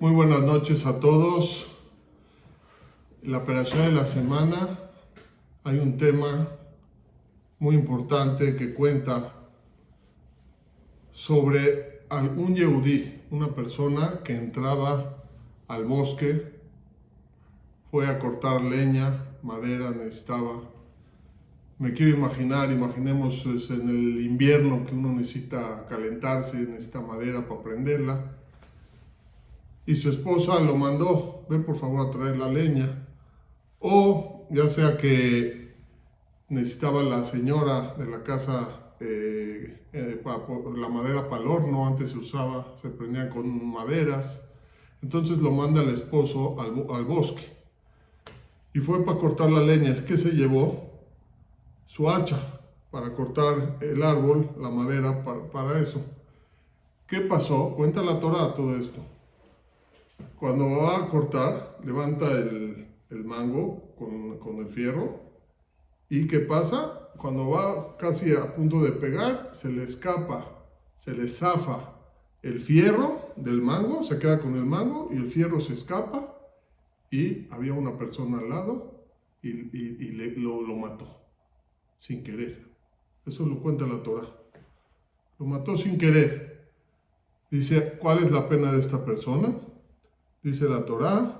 Muy buenas noches a todos. En la perashá de la semana hay un tema muy importante que cuenta sobre un yehudí, una persona que entraba al bosque, fue a cortar leña, madera, necesitaba. Me quiero imaginemos en el invierno que uno necesita calentarse, necesita madera para prenderla. Y su esposa lo mandó, ve por favor a traer la leña. O ya sea que necesitaba la señora de la casa la madera para el horno, antes se usaba, se prendían con maderas. Entonces lo manda el esposo al bosque. Y fue para cortar la leña. ¿Qué se llevó? Su hacha para cortar el árbol, la madera para eso. ¿Qué pasó? Cuenta la Torá todo esto. Cuando va a cortar, levanta el mango con el fierro. ¿Y qué pasa? Cuando va casi a punto de pegar, se le escapa, se le zafa el fierro del mango, se queda con el mango y el fierro se escapa y había una persona al lado y lo mató, sin querer. Eso lo cuenta la Torá. Lo mató sin querer. Dice, ¿cuál es la pena de esta persona? Dice la Torá,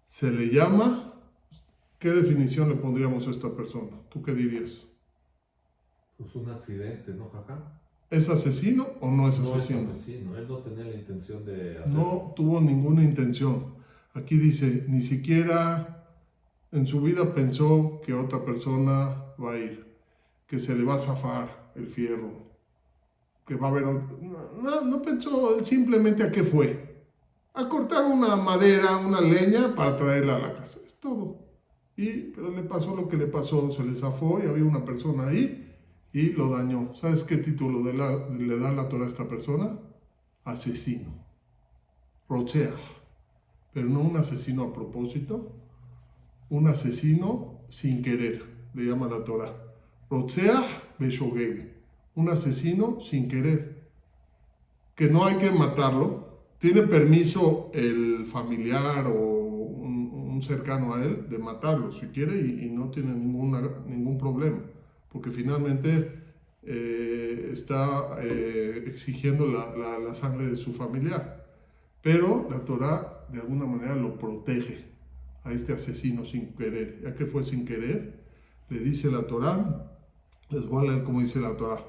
se le llama... ¿Qué definición le pondríamos a esta persona? ¿Tú qué dirías? Pues un accidente, ¿no, Jajá? ¿Es asesino o no es asesino? No es asesino, él no tenía la intención de hacerlo. No tuvo ninguna intención. Aquí dice, ni siquiera en su vida pensó que otra persona va a ir, que se le va a zafar el fierro, que va a haber... No pensó, él simplemente a qué fue. A cortar una madera, una leña para traerla a la casa. Es todo. Pero le pasó lo que le pasó, se le zafó y había una persona ahí y lo dañó. ¿Sabes qué título le da la Torá a esta persona? Asesino. Rocheah. Pero no un asesino a propósito, un asesino sin querer, le llama la Torá. Rocheah beshogeg. Un asesino sin querer. Que no hay que matarlo. Tiene permiso el familiar o un cercano a él de matarlo si quiere y no tiene ningún problema, porque finalmente está exigiendo la sangre de su familiar. Pero la Torá de alguna manera lo protege a este asesino sin querer. Ya que fue sin querer, le dice la Torá, les voy a leer como dice la Torá.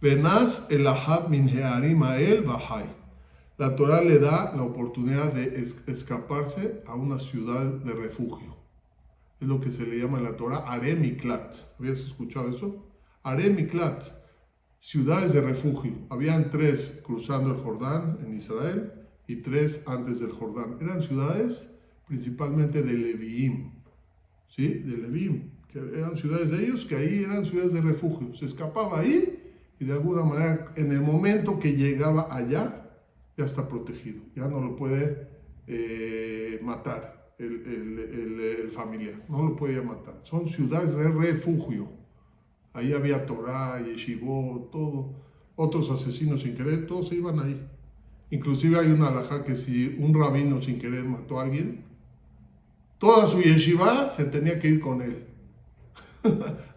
Benaz el ahab min hearim ael vahai. La Torá le da la oportunidad de escaparse a una ciudad de refugio. Es lo que se le llama en la Torá Are Miklat. ¿Habías escuchado eso? Are Miklat, ciudades de refugio. Habían 3 cruzando el Jordán en Israel y 3 antes del Jordán. Eran ciudades principalmente de Leviim, ¿sí? De Leviim, que eran ciudades de ellos, que ahí eran ciudades de refugio. Se escapaba ahí y de alguna manera en el momento que llegaba allá, ya está protegido, ya no lo puede matar el familiar, no lo podía matar. Son ciudades de refugio. Ahí había Torá, Yeshivot, todo. Otros asesinos sin querer, todos se iban ahí. Inclusive hay una halajá que si un rabino sin querer mató a alguien, toda su yeshiva se tenía que ir con él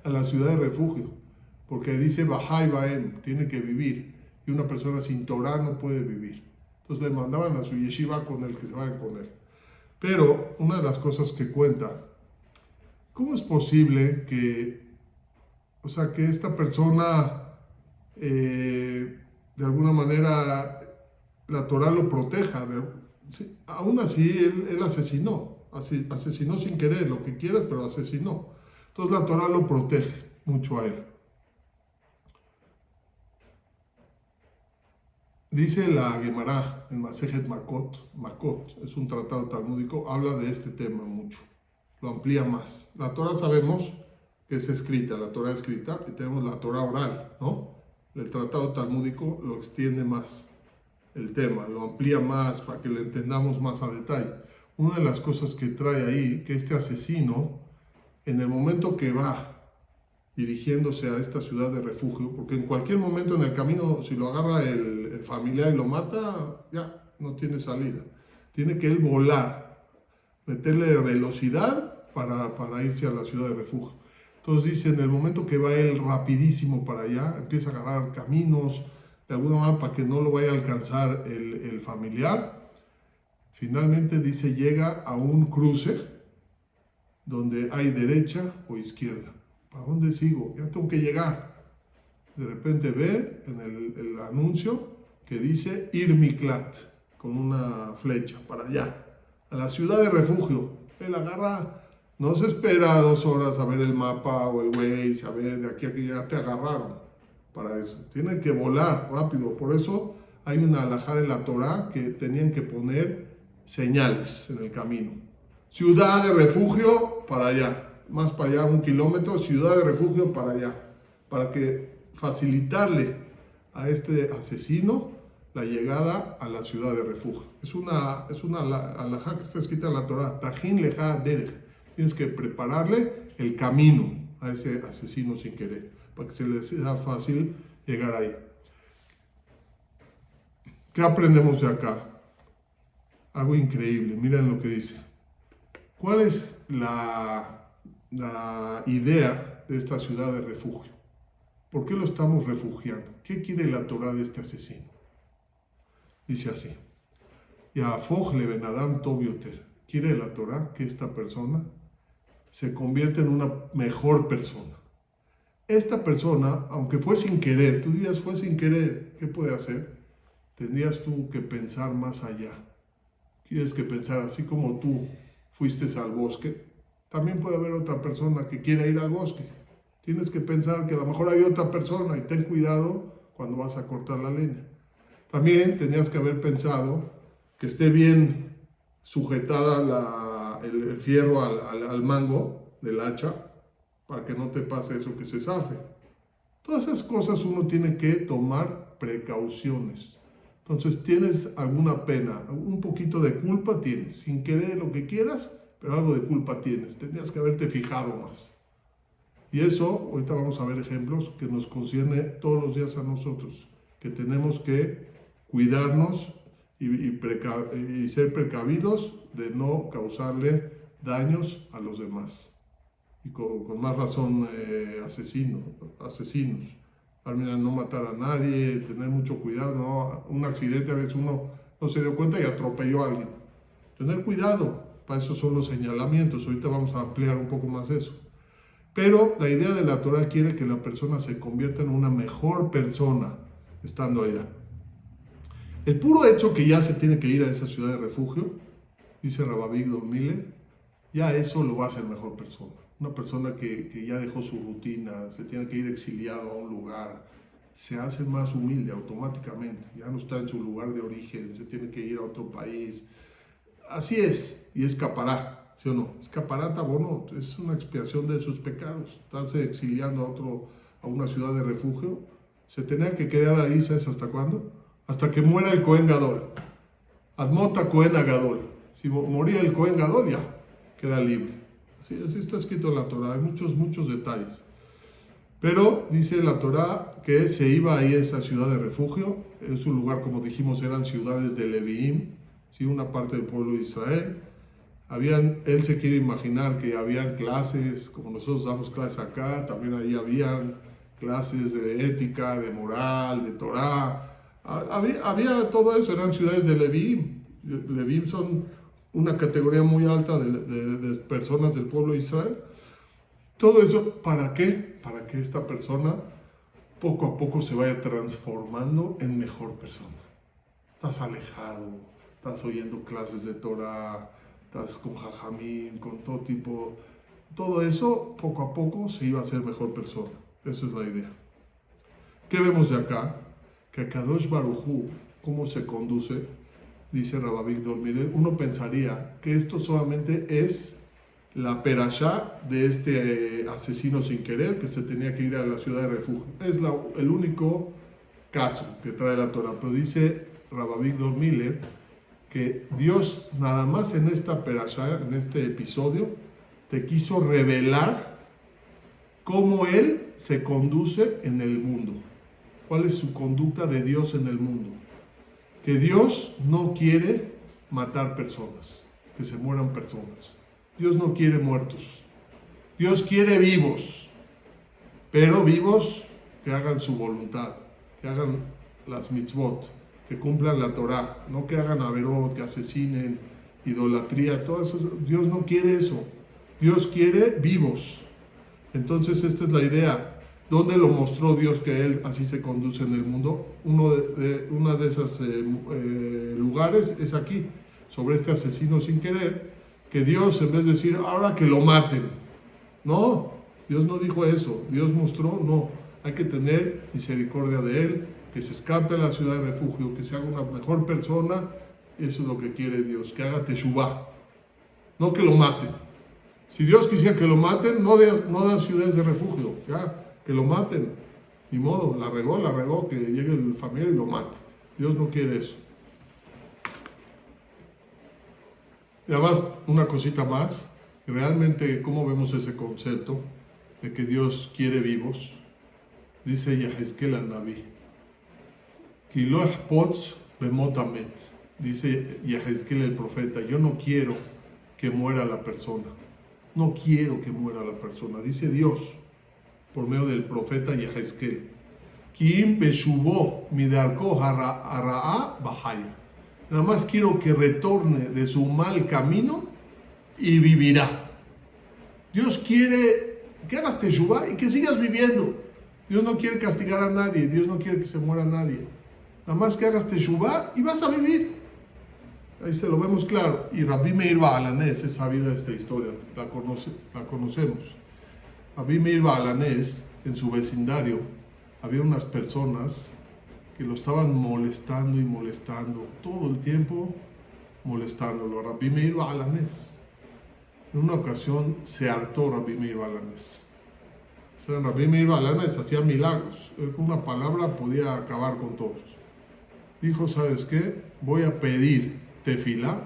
a la ciudad de refugio, porque dice Bahai Baem, tiene que vivir, y una persona sin Torá no puede vivir. Entonces le mandaban a su yeshiva con él, que se vayan con él. Pero una de las cosas que cuenta, ¿cómo es posible que esta persona de alguna manera la Torá lo proteja? Sí, aún así él asesinó sin querer, lo que quieras, pero asesinó. Entonces la Torá lo protege mucho a él. Dice la Gemara en Masejet Makot, es un tratado talmúdico, habla de este tema mucho, lo amplía más. La Torah sabemos que es escrita, la Torah escrita, y tenemos la Torah oral, ¿no? El tratado talmúdico lo extiende más, el tema, lo amplía más para que lo entendamos más a detalle. Una de las cosas que trae ahí, que este asesino, en el momento que va dirigiéndose a esta ciudad de refugio, porque en cualquier momento en el camino, si lo agarra el familiar y lo mata, ya no tiene salida. Tiene que él volar, meterle velocidad para irse a la ciudad de refugio. Entonces dice, en el momento que va él rapidísimo para allá, empieza a agarrar caminos, de alguna manera para que no lo vaya a alcanzar el familiar. Finalmente dice, llega a un cruce donde hay derecha o izquierda. ¿Para dónde sigo? Ya tengo que llegar. De repente ve en el anuncio que dice Irmiklat, con una flecha para allá, a la ciudad de refugio. Él agarra, no se espera 2 horas a ver el mapa o el Waze, a ver, de aquí a aquí ya te agarraron para eso. Tienen que volar rápido, por eso hay una halajá de la Torá que tenían que poner señales en el camino. Ciudad de refugio para allá, más para allá 1 kilómetro, ciudad de refugio para allá, para que facilitarle a este asesino la llegada a la ciudad de refugio. Es una halajá que está escrita en la Torá, Tajín leja derech. Tienes que prepararle el camino a ese asesino sin querer, para que se le sea fácil llegar ahí. ¿Qué aprendemos de acá? Algo increíble, miren lo que dice. ¿Cuál es la idea de esta ciudad de refugio? ¿Por qué lo estamos refugiando? ¿Qué quiere la Torá de este asesino? Dice así, Yahafoj le ben Adam tov yoter. Quiere la Torá que esta persona se convierta en una mejor persona. Esta persona, aunque fue sin querer, tú dirías fue sin querer, ¿qué puede hacer? Tendrías tú que pensar más allá. Tienes que pensar, así como tú fuiste al bosque, también puede haber otra persona que quiera ir al bosque. Tienes que pensar que a lo mejor hay otra persona y ten cuidado cuando vas a cortar la leña. También tenías que haber pensado que esté bien sujetada el fierro al mango del hacha para que no te pase eso, que se zafe. Todas esas cosas uno tiene que tomar precauciones. Entonces tienes alguna pena, un poquito de culpa tienes, sin querer lo que quieras, pero algo de culpa tienes. Tenías que haberte fijado más. Y eso, ahorita vamos a ver ejemplos que nos concierne todos los días a nosotros, que tenemos que cuidarnos y ser precavidos de no causarle daños a los demás. Y con más razón asesinos. Al menos no matar a nadie, tener mucho cuidado, ¿no? Un accidente a veces uno no se dio cuenta y atropelló a alguien. Tener cuidado, para eso son los señalamientos, ahorita vamos a ampliar un poco más eso. Pero la idea de la Torá quiere que la persona se convierta en una mejor persona estando allá. El puro hecho que ya se tiene que ir a esa ciudad de refugio, dice Rabbi Avigdor Miller, ya eso lo va a hacer mejor persona. Una persona que ya dejó su rutina, se tiene que ir exiliado a un lugar, se hace más humilde automáticamente, ya no está en su lugar de origen, se tiene que ir a otro país. Así es, y escapará, ¿sí o no? Escapará tabonot, es una expiación de sus pecados. Estarse exiliando a una ciudad de refugio, se tenía que quedar ahí, ¿sabes hasta cuándo? Hasta que muera el Cohen Gadol. Admota Cohen Gadol. Si moría el Cohen Gadol, ya queda libre. Así está escrito en la Torá, hay muchos detalles. Pero dice la Torá que se iba ahí a esa ciudad de refugio. Es un lugar, como dijimos, eran ciudades de Leviim, ¿sí? Una parte del pueblo de Israel. Él se quiere imaginar que habían clases, como nosotros damos clases acá, también ahí habían clases de ética, de moral, de Torá. Había todo eso, eran ciudades de Leviim. Leviim son una categoría muy alta de personas del pueblo de Israel. Todo eso, ¿para qué? Para que esta persona poco a poco se vaya transformando en mejor persona. Estás alejado, estás oyendo clases de Torah, estás con Jajamín, con todo tipo. Todo eso, poco a poco, se iba a hacer mejor persona. Esa es la idea. ¿Qué vemos de acá? Que Kadosh Baruj Hu, ¿cómo se conduce? Dice Rabbi Avigdor, miren, uno pensaría que esto solamente es la perashá de este asesino sin querer que se tenía que ir a la ciudad de refugio. Es el único caso que trae la Torah, pero dice Rabbi Avigdor Miller que Dios nada más en esta perashá, en este episodio, te quiso revelar cómo Él se conduce en el mundo. ¿Cuál es su conducta de Dios en el mundo? Que Dios no quiere matar personas, que se mueran personas. Dios no quiere muertos. Dios quiere vivos, pero vivos que hagan su voluntad, que hagan las mitzvot, que cumplan la Torah, no que hagan averot, que asesinen, idolatría, todo eso. Dios no quiere eso. Dios quiere vivos. Entonces esta es la idea. ¿Dónde lo mostró Dios que Él así se conduce en el mundo? Una de esos lugares es aquí, sobre este asesino sin querer, que Dios, en vez de decir, ahora que lo maten, no, Dios no dijo eso. Dios mostró, no, hay que tener misericordia de Él, que se escape a la ciudad de refugio, que se haga una mejor persona. Eso es lo que quiere Dios, que haga teshuvá, no que lo maten. Si Dios quisiera que lo maten, no da ciudades de refugio, ya, que lo maten. Ni modo, la regó, que llegue el familiar y lo mate. Dios no quiere eso. Y además, una cosita más, realmente, ¿cómo vemos ese concepto de que Dios quiere vivos? Dice Yehezkel al Naví, Ki lo yahpotz bemot hamet. Dice Yehezkel el profeta, yo no quiero que muera la persona. No quiero que muera la persona. Dice Dios, por medio del profeta Yehezkel, Ki im beshuvó midarko hara'a bahaya. Nada más quiero que retorne de su mal camino y vivirá. Dios quiere que hagas teshuvá y que sigas viviendo. Dios no quiere castigar a nadie. Dios no quiere que se muera nadie. Nada más que hagas teshuvá y vas a vivir. Ahí se lo vemos claro. Y Rabbi Meir Baalanés es sabida esta historia. La conocemos. Rabbi Meir Baalanés, en su vecindario, había unas personas que lo estaban molestando y molestando, todo el tiempo molestándolo. Rabbi Meir Baalanés. En una ocasión se hartó Rabbi Meir Baalanés. O sea, Rabbi Meir Baalanés hacía milagros. Él con una palabra podía acabar con todos. Dijo, ¿sabes qué? Voy a pedir tefilá,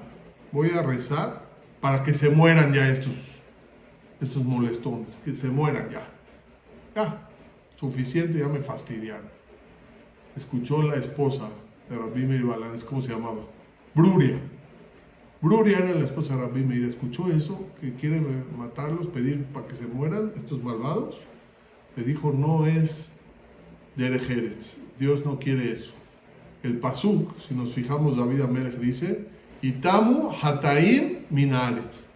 voy a rezar para que se mueran ya estos molestones, que se mueran ya. Ya, suficiente, ya me fastidiaron. Escuchó la esposa de Rabbi Meir Baalanés, ¿cómo se llamaba? Bruria. Bruria era la esposa de Rabbi Meir. Escuchó eso, que quiere matarlos, pedir para que se mueran estos malvados. Le dijo, no es derech eretz. Dios no quiere eso. El pasuk, si nos fijamos, David Amelech dice, Itamu hataim min haaretz,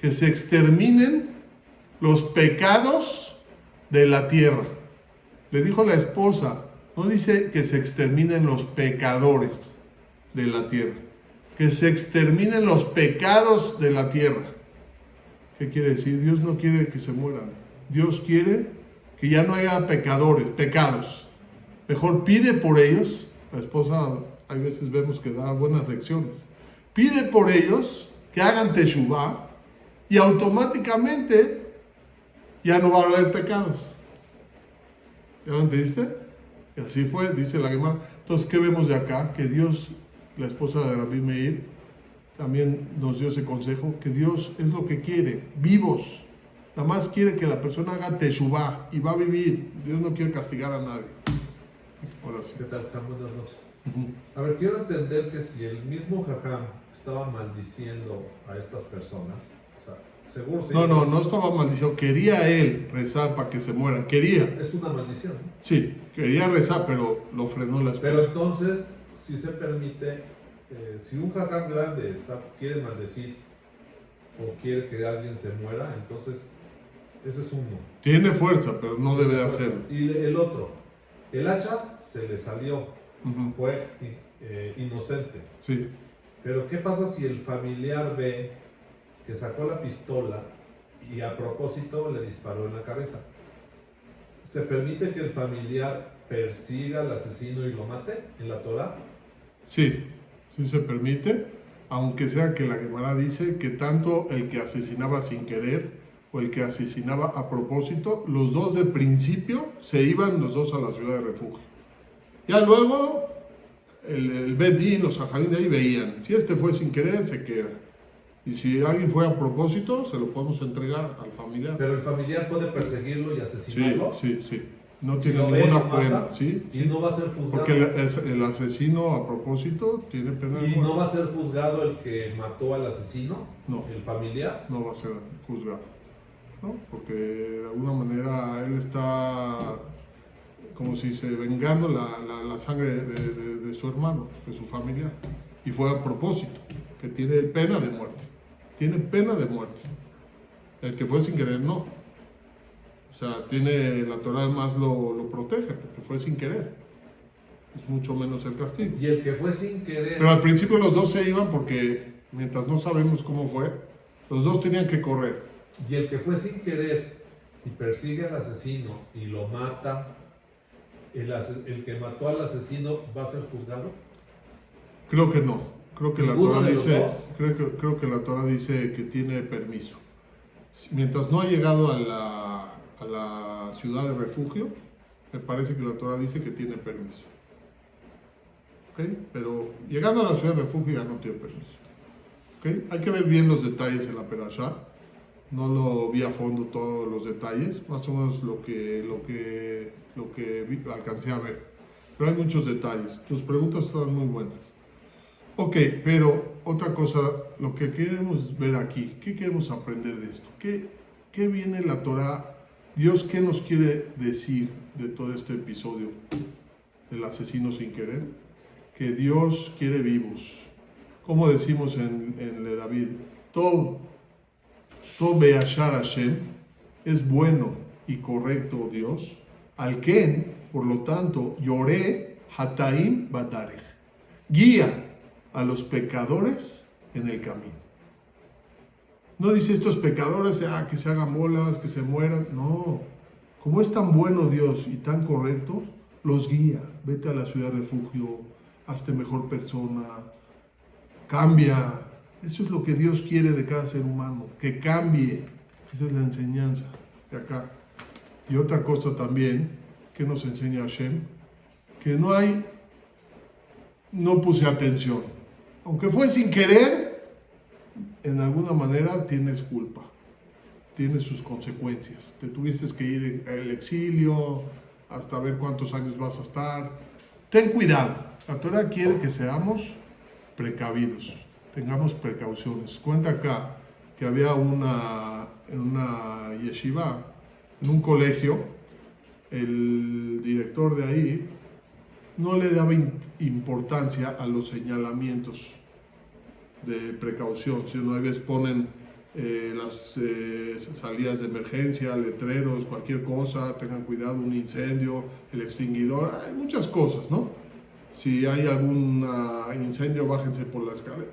que se exterminen los pecados de la tierra. Le dijo la esposa, no dice que se exterminen los pecadores de la tierra, que se exterminen los pecados de la tierra. ¿Qué quiere decir? Dios no quiere que se mueran. Dios quiere que ya no haya pecados. Mejor pide por ellos. La esposa, hay veces vemos que da buenas lecciones. Pide por ellos que hagan teshuvá y automáticamente ya no va a haber pecados. ¿Ya lo entendiste? Y así fue, dice la Gemara. Entonces, ¿qué vemos de acá? Que Dios, la esposa de Rabbi Meir, también nos dio ese consejo, que Dios es lo que quiere, vivos. Nada más quiere que la persona haga teshuvá y va a vivir. Dios no quiere castigar a nadie. Ahora sí. ¿Qué tal, Jajam? Buenas noches. A ver, quiero entender que si el mismo Jajam estaba maldiciendo a estas personas, o sea, seguro... No estaba maldiciendo, quería él rezar para que se mueran, quería. Es una maldición, ¿no? Sí, quería rezar, pero lo frenó la esposa. Pero entonces, si se permite, si un Jajam grande quiere maldecir o quiere que alguien se muera, entonces ese es uno. Tiene fuerza, pero no debe de hacerlo. Y el otro, el hacha se le salió, fue inocente. Sí. Pero ¿qué pasa si el familiar ve que sacó la pistola y a propósito le disparó en la cabeza? ¿Se permite que el familiar persiga al asesino y lo mate en la Torah? Sí se permite, aunque sea que la Gemara dice que tanto el que asesinaba sin querer o el que asesinaba a propósito, los dos de principio se iban los dos a la ciudad de refugio. Ya luego el Bedín, los Saharín de ahí veían, si este fue sin querer, se queda. Y si alguien fue a propósito, se lo podemos entregar al familiar. ¿Pero el familiar puede perseguirlo y asesinarlo? Sí. No Si tiene lo ve, ninguna lo pena, mata, ¿sí? y no va a ser juzgado. Porque el asesino a propósito tiene pena de Y muerte. no va a ser juzgado el que mató al asesino, No. el familiar. No va a ser juzgado, ¿no? Porque de alguna manera él está, como si se vengando la sangre de su hermano, de su familia. Y fue a propósito, que tiene pena de muerte. Tiene pena de muerte. El que fue sin querer, no. O sea, la Torah más lo protege, porque fue sin querer. Es mucho menos el castigo. Y el que fue sin querer. Pero al principio los dos se iban porque, mientras no sabemos cómo fue, los dos tenían que correr. Y el que fue sin querer y persigue al asesino y lo mata, el que mató al asesino va a ser juzgado. Creo que no. Creo que la ¿Ninguno Torah de los dice, dos? creo que la Torah dice que tiene permiso. Mientras no ha llegado a la ciudad de refugio, me parece que la Torah dice que tiene permiso. ¿Ok? Pero llegando a la ciudad de refugio ya no tiene permiso. ¿Ok? Hay que ver bien los detalles en la perashá. No lo vi a fondo todos los detalles, más o menos lo que alcancé a ver. Pero hay muchos detalles. Tus preguntas están muy buenas. Ok, pero otra cosa, lo que queremos ver aquí, ¿qué queremos aprender de esto? ¿Qué viene la Torah? Dios, ¿qué nos quiere decir de todo este episodio del asesino sin querer? Que Dios quiere vivos. Como decimos en Le David, todo Be'ashar Hashem es bueno y correcto Dios. Al Ken, por lo tanto, lloré Hataim Badarech. Guía a los pecadores en el camino. No dice estos pecadores que se hagan bolas, que se mueran. No. Como es tan bueno Dios y tan correcto, los guía. Vete a la ciudad de refugio, hazte mejor persona, cambia. Eso es lo que Dios quiere de cada ser humano, que cambie. Esa es la enseñanza de acá. Y otra cosa también que nos enseña Hashem, que no puse atención. Aunque fue sin querer, en alguna manera tienes culpa, tienes sus consecuencias. Te tuviste que ir al exilio, hasta ver cuántos años vas a estar. Ten cuidado. La Torah quiere que seamos precavidos, tengamos precauciones. Cuenta acá que había en una yeshiva, en un colegio, el director de ahí no le daba importancia a los señalamientos de precaución, sino a veces ponen las salidas de emergencia, letreros, cualquier cosa, tengan cuidado, un incendio, el extinguidor, hay muchas cosas, ¿no? Si hay algún incendio, bájense por la escalera.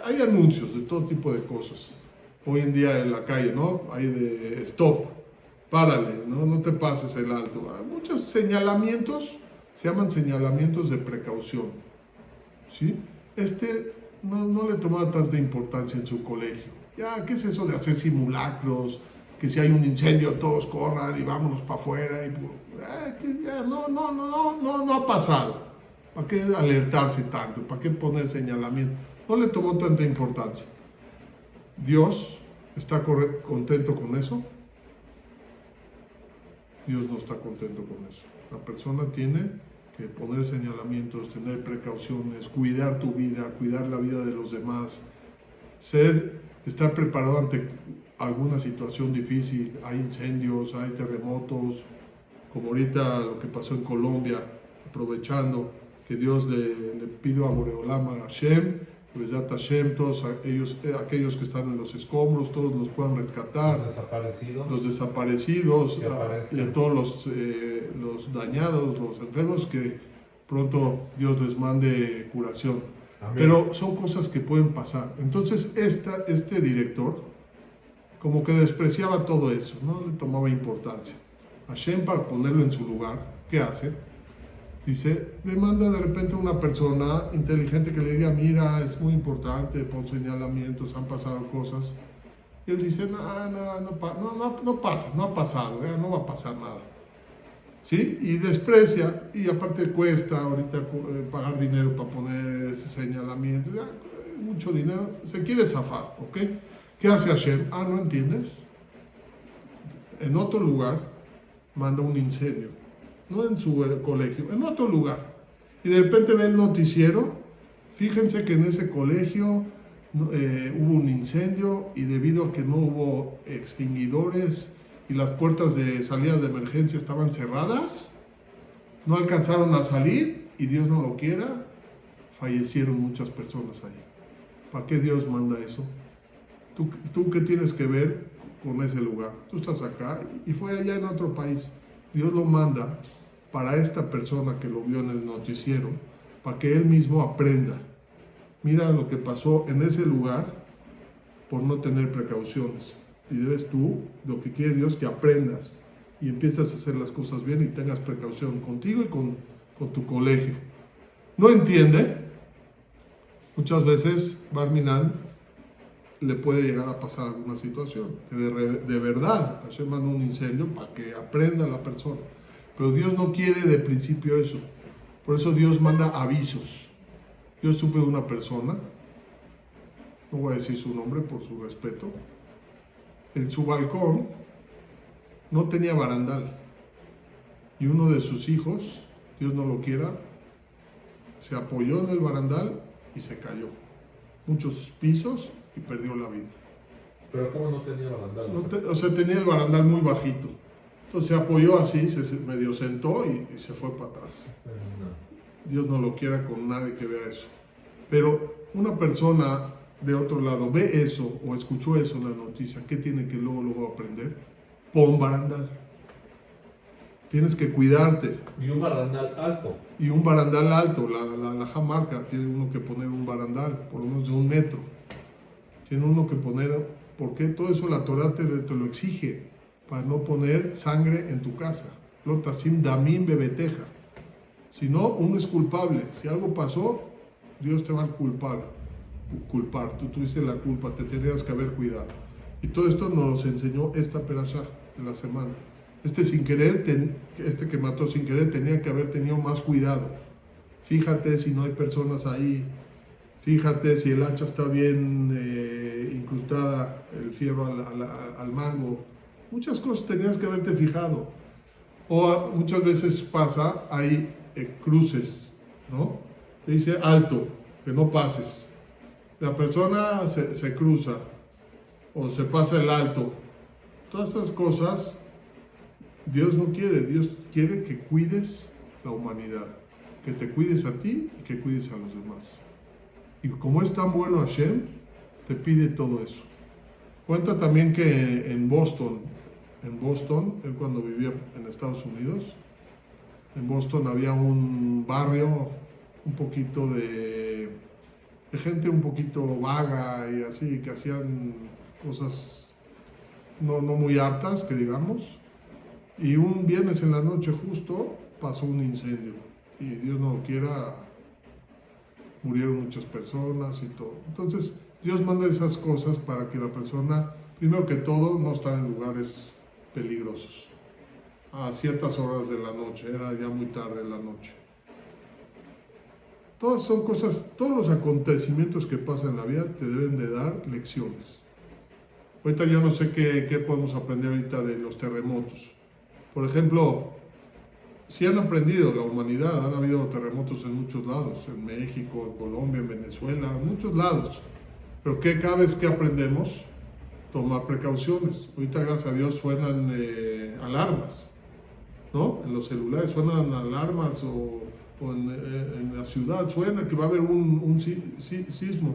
Hay anuncios de todo tipo de cosas. Hoy en día en la calle, ¿no? Hay de stop, párale, no te pases el alto. Hay muchos señalamientos, se llaman señalamientos de precaución, ¿sí? No le tomaba tanta importancia en su colegio. Ya, ¿qué es eso de hacer simulacros? Que si hay un incendio todos corran y vámonos para afuera. No ha pasado. ¿Para qué alertarse tanto? ¿Para qué poner señalamiento? No le tomó tanta importancia. ¿Dios está contento con eso? Dios no está contento con eso. La persona tiene que poner señalamientos, tener precauciones, cuidar tu vida, cuidar la vida de los demás, estar preparado ante alguna situación difícil. Hay incendios, hay terremotos, como ahorita lo que pasó en Colombia, aprovechando que Dios le pido a Boreolam, a Hashem, Besat Hashem, todos aquellos que están en los escombros, todos los puedan rescatar. Los desaparecidos, y a todos los dañados, los enfermos, que pronto Dios les mande curación. Amén. Pero son cosas que pueden pasar. Entonces este director como que despreciaba todo eso, no le tomaba importancia. Hashem, para ponerlo en su lugar, ¿qué hace? Dice, le manda de repente a una persona inteligente que le diga, mira, es muy importante, pon señalamientos, han pasado cosas. Y él dice, no pasa, no ha pasado, no va a pasar nada. ¿Sí? Y desprecia, y aparte cuesta ahorita pagar dinero para poner ese señalamiento, es mucho dinero, se quiere zafar, ¿ok? ¿Qué hace Hashem? ¿No entiendes? En otro lugar manda un incendio no en su colegio, en otro lugar. Y de repente ve el noticiero, fíjense que en ese colegio hubo un incendio y debido a que no hubo extinguidores y las puertas de salidas de emergencia estaban cerradas, no alcanzaron a salir y Dios no lo quiera, fallecieron muchas personas ahí. ¿Para qué Dios manda eso? ¿Tú qué tienes que ver con ese lugar? Tú estás acá y fue allá en otro país. Dios lo manda para esta persona que lo vio en el noticiero, para que él mismo aprenda. Mira lo que pasó en ese lugar por no tener precauciones. Y debes tú, lo que quiere Dios, que aprendas y empiezas a hacer las cosas bien y tengas precaución contigo y con tu colegio. ¿No entiende? Muchas veces Barminan le puede llegar a pasar alguna situación, que de verdad Hashem manda un incendio para que aprenda la persona. Pero Dios no quiere de principio eso. Por eso Dios manda avisos. Yo supe de una persona, no voy a decir su nombre por su respeto, en su balcón no tenía barandal. Y uno de sus hijos, Dios no lo quiera, se apoyó en el barandal y se cayó. Muchos pisos y perdió la vida. ¿Pero cómo no tenía barandal? O sea, tenía el barandal muy bajito. Entonces se apoyó así, se medio sentó y se fue para atrás. No. Dios no lo quiera con nadie que vea eso. Pero una persona de otro lado ve eso o escuchó eso en la noticia, ¿qué tiene que luego aprender? Pon barandal. Tienes que cuidarte. Y un barandal alto. Y un barandal alto, la jamarca, tiene uno que poner un barandal, por lo menos de 1 metro. Tiene uno que poner, porque todo eso la Torah te lo exige, para no poner sangre en tu casa. Lo tasim damim bebeteja. Si no, uno es culpable. Si algo pasó, Dios te va a culpar. Tú tuviste la culpa, te tenías que haber cuidado. Y todo esto nos enseñó esta perashá de la semana. Sin querer, este que mató sin querer, tenía que haber tenido más cuidado. Fíjate si no hay personas ahí. Fíjate si el hacha está bien incrustada, el fierro al mango. Muchas cosas tenías que haberte fijado. O muchas veces pasa, hay cruces, ¿no? Te dice alto, que no pases. La persona se cruza o se pasa el alto. Todas esas cosas Dios no quiere. Dios quiere que cuides la humanidad, que te cuides a ti y que cuides a los demás. Y como es tan bueno Hashem, te pide todo eso. Cuenta también que en Boston, él cuando vivía en Estados Unidos, en Boston había un barrio un poquito de gente un poquito vaga y así, que hacían cosas no muy aptas, que digamos. Y un viernes en la noche justo pasó un incendio. Y Dios no lo quiera, murieron muchas personas y todo. Entonces, Dios manda esas cosas para que la persona, primero que todo, no estar en lugares peligrosos. A ciertas horas de la noche, era ya muy tarde en la noche. Todas son cosas, todos los acontecimientos que pasan en la vida te deben de dar lecciones. Ahorita yo no sé qué podemos aprender ahorita de los terremotos. Por ejemplo, si han aprendido la humanidad, han habido terremotos en muchos lados, en México, en Colombia, en Venezuela, en muchos lados. Pero cada vez que aprendemos, tomar precauciones. Ahorita, gracias a Dios, suenan alarmas, ¿no? En los celulares suenan alarmas o en la ciudad suena que va a haber un sismo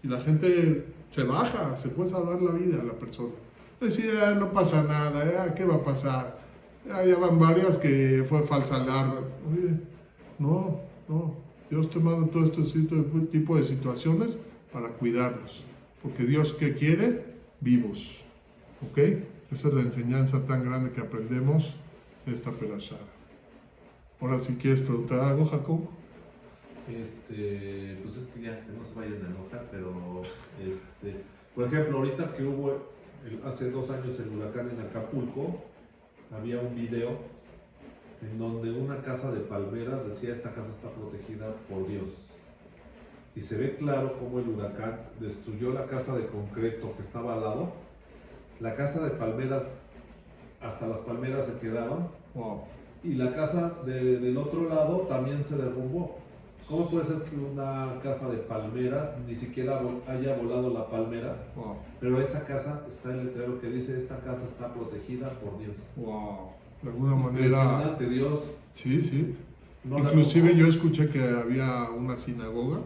y la gente se baja, se puede salvar la vida a la persona. Decía, no pasa nada, ¿qué va a pasar? Ya van varias que fue falsa alarma. Oye, no, Dios te manda todo este tipo de situaciones para cuidarnos, porque Dios, ¿qué quiere? Vivos, ¿ok? Esa es la enseñanza tan grande que aprendemos de esta perashá. Ahora, si quieres preguntar algo, Jacob. Pues es que ya, que no se vayan a enojar, pero, por ejemplo, ahorita que hubo, hace 2 años el huracán en Acapulco, había un video en donde una casa de palmeras decía: esta casa está protegida por Dios. Y se ve claro cómo el huracán destruyó la casa de concreto que estaba al lado. La casa de palmeras, hasta las palmeras se quedaron. Wow. Y la casa del otro lado también se derrumbó. ¿Cómo puede ser que una casa de palmeras ni siquiera haya volado la palmera? Wow. Pero esa casa está el letrero que dice: esta casa está protegida por Dios. Wow. De alguna manera. Impresionante, Dios. Sí, sí. No la Inclusive tocó. yo escuché que había una sinagoga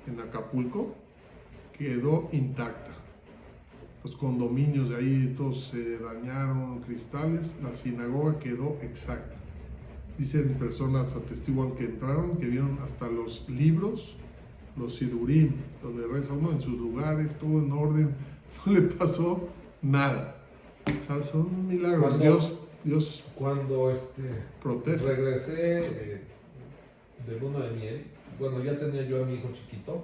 en Acapulco, quedó intacta. Los condominios de ahí todos se dañaron, cristales, la sinagoga quedó exacta. Dicen personas, atestiguan que entraron, que vieron hasta los libros, los sidurim, donde reza uno en sus lugares, todo en orden, no le pasó nada. O sea, son milagros. Dios Cuando protege. regresé de luna de miel, bueno, ya tenía yo a mi hijo chiquito,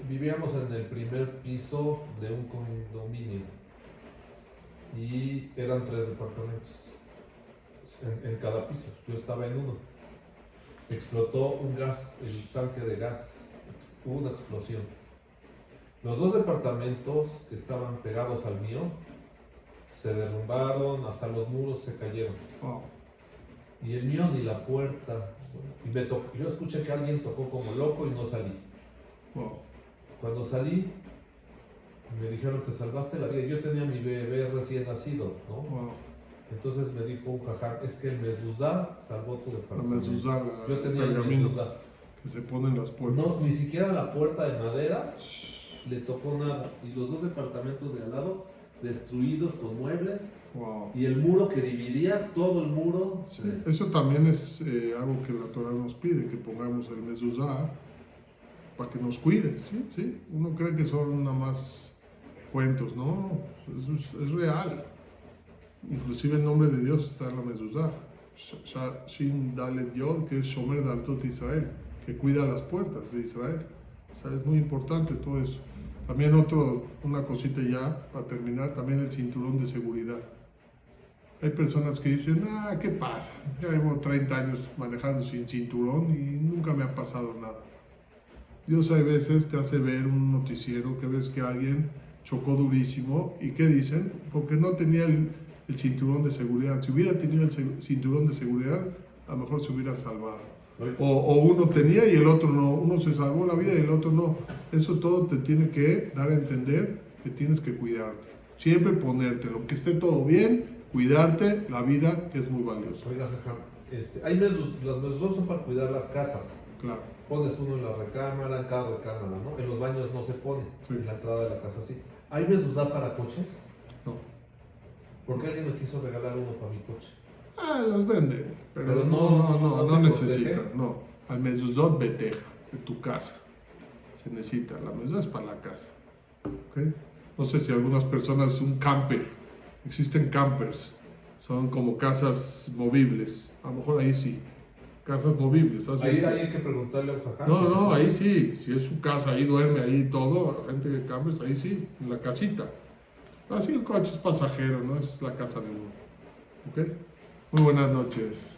vivíamos en el primer piso de un condominio y eran 3 departamentos en cada piso. Yo estaba en uno. Explotó un gas, el tanque de gas, hubo una explosión. Los 2 departamentos que estaban pegados al mío se derrumbaron, hasta los muros se cayeron. Wow. Y el mío ni la puerta. Y yo escuché que alguien tocó como loco y no salí. Wow. Cuando salí, me dijeron: te salvaste la vida. Yo tenía mi bebé recién nacido, ¿no? Wow. Entonces me dijo un jajam: es que el mezuzá salvó tu La departamento. mezuzá, Yo tenía el pergamino mezuzá. que se ponen las puertas. No, ni siquiera la puerta de madera le tocó nada. Y los 2 departamentos de al lado destruidos con muebles. Wow. Y el muro que dividía, todo el muro. Sí. Eso también es algo que la Torah nos pide, que pongamos el mezuzá para que nos cuide. ¿Sí? ¿Sí? Uno cree que son nada más cuentos, no, eso es real. Inclusive el nombre de Dios está en la mezuzá. Shin Dalet Yod, que es Shomer Daltot Israel, que cuida las puertas de Israel. O sea, es muy importante todo eso. También una cosita ya, para terminar, también el cinturón de seguridad. Hay personas que dicen: ¿qué pasa? Ya llevo 30 años manejando sin cinturón y nunca me ha pasado nada. Dios a veces te hace ver un noticiero que ves que alguien chocó durísimo y ¿qué dicen? Porque no tenía el cinturón de seguridad. Si hubiera tenido el cinturón de seguridad, a lo mejor se hubiera salvado. O uno tenía y el otro no. Uno se salvó la vida y el otro no. Eso todo te tiene que dar a entender que tienes que cuidarte. Siempre ponerte, lo que esté todo bien, cuidarte la vida, que es muy valiosa. Oiga, jajam, las mezuzot son para cuidar las casas. Claro. Pones uno en la recámara, en cada recámara, ¿no? En los baños no se pone, Sí. en la entrada de la casa sí. ¿Hay mezuzá para coches? No. Porque alguien me quiso regalar uno para mi coche. Las venden, pero Pero no te necesitan. protege. No. Al mezuzot beteja, de tu casa. Se necesita. La mezuzá es para la casa. ¿Okay? No sé si algunas personas, un camper, existen campers, son como casas movibles. A lo mejor ahí sí. Casas movibles, ¿has Ahí visto? hay que preguntarle a un jajam. No, ahí sí. Si es su casa, ahí duerme, ahí todo. Gente de campers, ahí sí, en la casita. Así el coche es pasajero, no es la casa de uno. ¿Ok? Muy buenas noches.